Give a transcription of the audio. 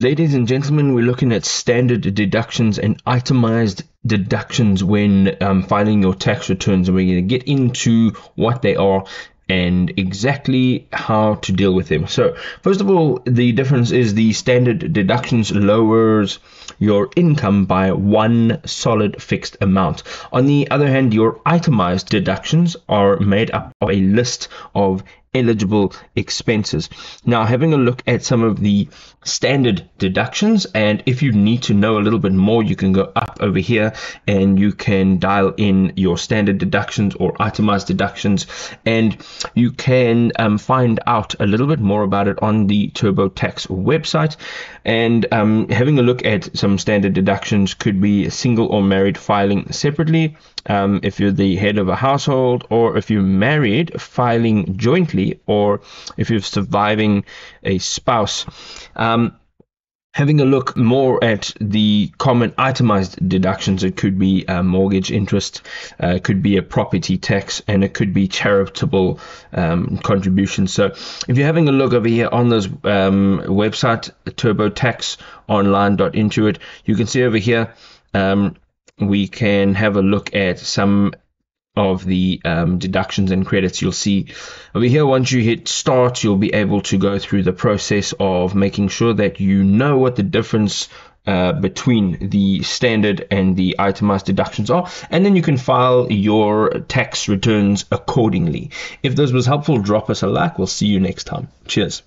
Ladies and gentlemen, we're looking at standard deductions and itemized deductions when filing your tax returns, and we're going to get into what they are and exactly how to deal with them. So, first of all, the difference is the standard deductions lowers your income by one solid fixed amount. On the other hand, your itemized deductions are made up of a list of eligible expenses. Now, having a look at some of the standard deductions, and if you need to know a little bit more, you can go up over here and you can dial in your standard deductions or itemized deductions, and you can find out a little bit more about it on the TurboTax website. And having a look at some standard deductions could be single or married filing separately, if you're the head of a household, or if you're married filing jointly, or if you're surviving a spouse. Having a look more at the common itemized deductions, it could be mortgage interest, it could be a property tax, and it could be charitable contributions. So if you're having a look over here on this website, turbotaxonline.intuit, you can see over here we can have a look at some of the deductions and credits. You'll see over here, once you hit start, you'll be able to go through the process of making sure that you know what the difference between the standard and the itemized deductions are, and then you can file your tax returns accordingly. If this was helpful, drop us a like. We'll see you next time. Cheers.